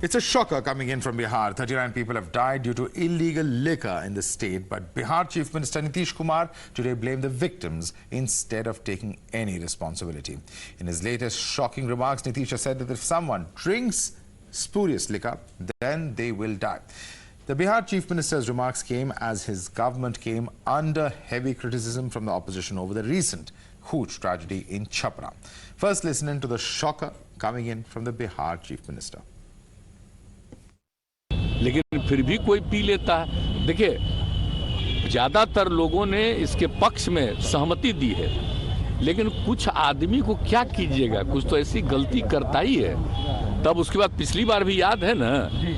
It's a shocker coming in from Bihar. 39 people have died due to illegal liquor in the state, but Bihar Chief Minister Nitish Kumar today blamed the victims instead of taking any responsibility. In his latest shocking remarks, Nitish has said that if someone drinks spurious liquor, then they will die. The Bihar Chief Minister's remarks came as his government came under heavy criticism from the opposition over the recent Hooch tragedy in Chhapra. First, listen in to the shocker coming in from the Bihar Chief Minister. लेकिन फिर भी कोई P लेता है। देखिए, ज्यादातर लोगों ने इसके पक्ष में सहमति दी है, लेकिन कुछ आदमी को क्या कीजिएगा, कुछ तो ऐसी गलती करता ही है। तब उसके बाद पिछली बार भी याद है ना,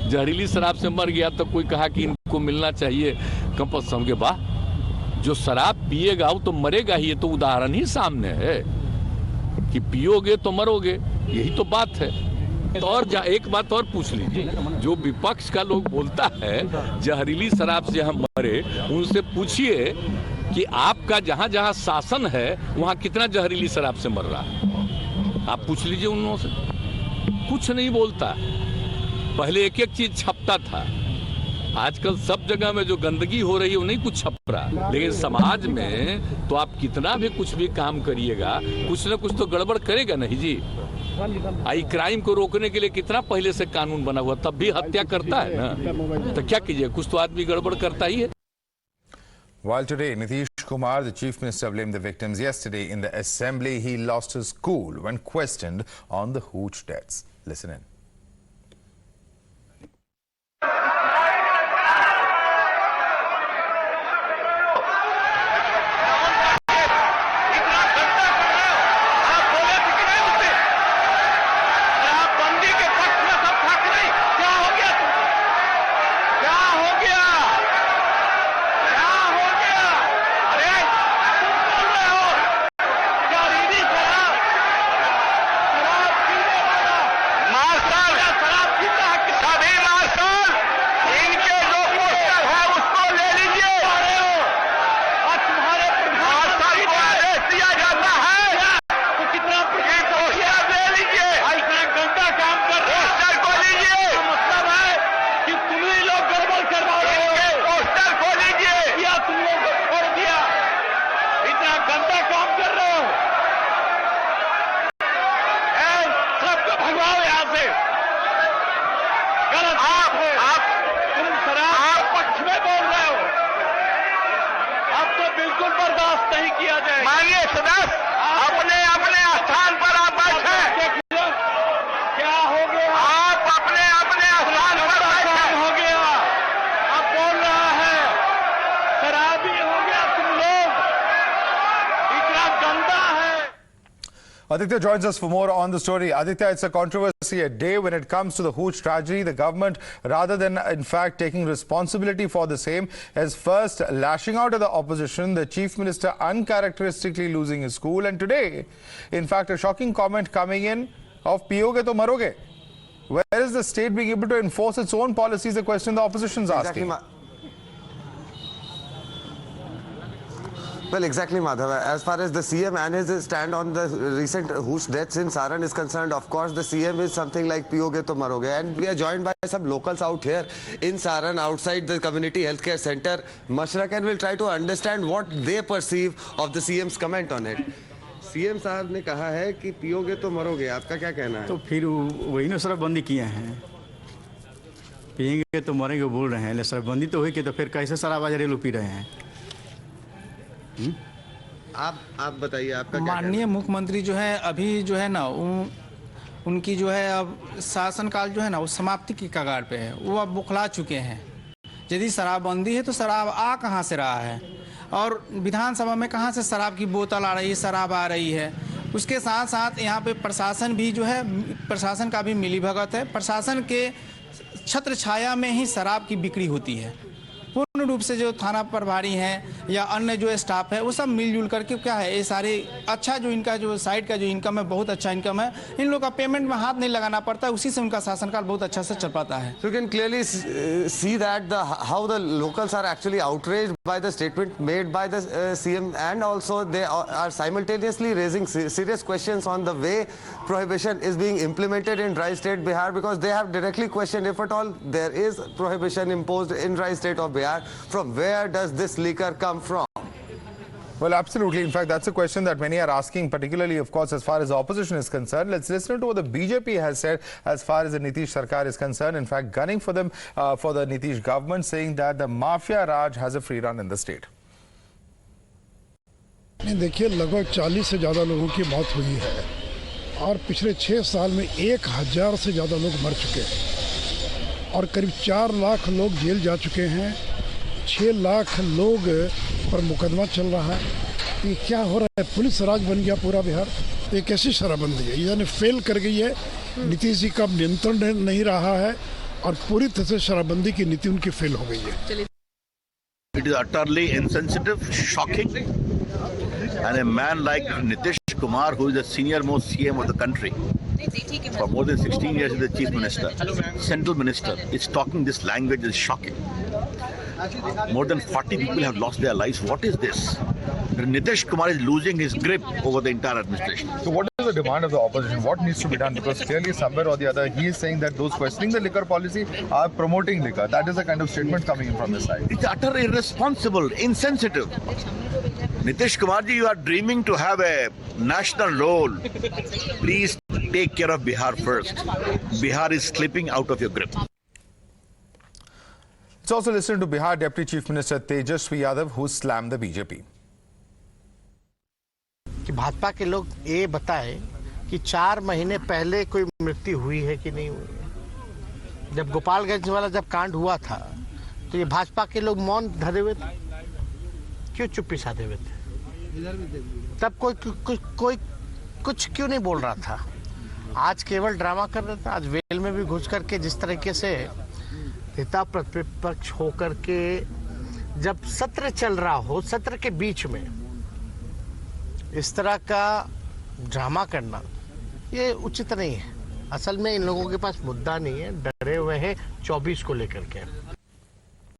जहरीली शराब से मर गया तो कोई कहा कि इनको मिलना चाहिए कंपल्सरी के बाद। जो शराब पिएगा वो तो मरेगा ही, ये तो उदाहरण ही सामने है कि पियोगे तो मरोगे, यही तो बात है। तो और एक बात और पूछ लीजिए, जो विपक्ष का लोग बोलता है जहरीली शराब से हम मरे, उनसे पूछिए कि आपका जहां जहां शासन है वहां कितना जहरीली शराब से मर रहा है। आप पूछ लीजिए उन से, कुछ नहीं बोलता। पहले एक एक चीज छपता था, आजकल सब जगह में जो गंदगी हो रही है वो नहीं कुछ छप रहा। लेकिन समाज में तो आप कितना भी कुछ भी काम करिएगा, कुछ ना कुछ तो गड़बड़ करेगा नहीं जी। आई क्राइम को रोकने के लिए कितना पहले से कानून बना हुआ, तब भी हत्या करता है ना, तो क्या कीजिए, कुछ तो आदमी गड़बड़ करता ही है। While today, Nitish Kumar, the Chief Minister, blamed the victims. Yesterday in the assembly, he lost his cool when questioned on the Hooch deaths. Listen in. माननीय सदस्य, अपने अपने स्थान पर आप बैठे। क्या हो गया? आप अपने अपने स्थान पर बैठे। हो गया, अब बोल रहा है शराबी हो गया तुम लोग, इतना गंदा है। Aditya joins us for more on the story. Aditya, it's a controversy a day when it comes to the Hooch tragedy. The government, rather than in fact taking responsibility for the same, is first lashing out at the opposition, the Chief Minister uncharacteristically losing his cool, and today, in fact, a shocking comment coming in of piyoge to maroge. Where is the state being able to enforce its own policies? The question the opposition is asking. Well, exactly, Madhav. As far as the CM and his stand on the recent Hooch deaths in Saran is concerned, of course, the CM is something like piyoge to maroge. And we are joined by some locals out here in Saran, outside the community healthcare center, Mashrak, and we'll try to understand what they perceive of the CM's comment on it. CM साहब ने कहा है कि पियोगे तो मरोगे, आपका क्या कहना है? तो फिर वही ना शराबबंदी किए हैं, पियेंगे तो मरेंगे बोल रहे हैं, लेकिन शराबबंदी तो हुई कि तो फिर कैसे शराब आज लोग पी रहे हैं? आप बताइए, आपका क्या? माननीय मुख्यमंत्री जो है अभी जो है ना, उनकी जो है अब शासनकाल जो है ना वो समाप्ति की कगार पे है। वो अब बुखला चुके हैं। यदि शराबबंदी है तो शराब आ कहाँ से रहा है, और विधानसभा में कहाँ से शराब की बोतल आ रही है, शराब आ रही है। उसके साथ साथ यहाँ पे प्रशासन भी जो है, प्रशासन का भी मिलीभगत है। प्रशासन के छत्र छाया में ही शराब की बिक्री होती है। पूर्ण पूर्ण रूप से जो थाना प्रभारी हैं या अन्य जो स्टाफ है वो सब मिलजुल करके क्या है ये सारे अच्छा जो इनका जो साइड का जो इनकम है बहुत अच्छा इनकम है, इन लोगों का पेमेंट में हाथ नहीं लगाना पड़ता है, उसी से उनका शासनकाल बहुत अच्छा से चल पाता है। So you can clearly see that how the locals are actually outraged by the statement made by the CM, and also they are simultaneously raising serious questions on the way prohibition is being implemented in dry state Bihar, because they have directly questioned, if at all there is prohibition imposed in dry state of Bihar, from where does this liquor come from? Well, absolutely. In fact, that's a question that many are asking, particularly, of course, as far as the opposition is concerned. Let's listen to what the BJP has said as far as the Nitish Sarkar is concerned. In fact, gunning for them, for the Nitish government, saying that the mafia Raj has a free run in the state. देखिए, लगभग 40 से ज़्यादा लोगों की मौत हुई है और पिछले 6 साल में 1000 से ज़्यादा लोग मर चुके हैं और करीब 4 लाख लोग जेल जा चुके हैं। 6 लाख लोग पर मुकदमा चल रहा है। ये क्या हो रहा है? पुलिस राज बन गया पूरा बिहार। तो ये कैसी शराबबंदी है? यानी फेल कर गई है। नीतीश जी का नियंत्रण नहीं रहा है और पूरी तरह से शराबबंदी की नीति उनकी फेल हो गई है। It is utterly insensitive, shocking, and a man like Nitish Kumar, who is the senior most CM of the country, for more than 16 years is the chief minister, central minister, is talking this language is shocking. More than 40 people have lost their lives. What is this? Nitish Kumar is losing his grip over the entire administration. So what is the demand of the opposition? What needs to be done? Because clearly somewhere or the other, he is saying that those questioning the liquor policy are promoting liquor. That is the kind of statement coming in from his side. It's utterly irresponsible, insensitive. Nitish Kumar ji, you are dreaming to have a national role. Please take care of Bihar first. Bihar is slipping out of your grip. Let's also listen to Bihar Deputy Chief Minister Tejaswi Yadav, who slammed the BJP. कि भाजपा के लोग ये बताएं कि 4 महीने पहले कोई मृत्यु हुई है कि नहीं हुई है। जब गोपालगंज वाला जब कांड हुआ था तो ये भाजपा के लोग मौन धरे हुए थे, क्यों चुप्पी साधे हुए थे? तब कोई कुछ क्यों नहीं बोल रहा था? आज केवल ड्रामा कर रहा था। आज वेल में भी घुस करके जिस तरीके से नेता प्रतिपक्ष होकर के जब सत्र चल रहा हो, सत्र के बीच में इस तरह का ड्रामा करना ये उचित नहीं है। असल में इन लोगों के पास मुद्दा नहीं है, डरे हुए हैं 24 को लेकर के।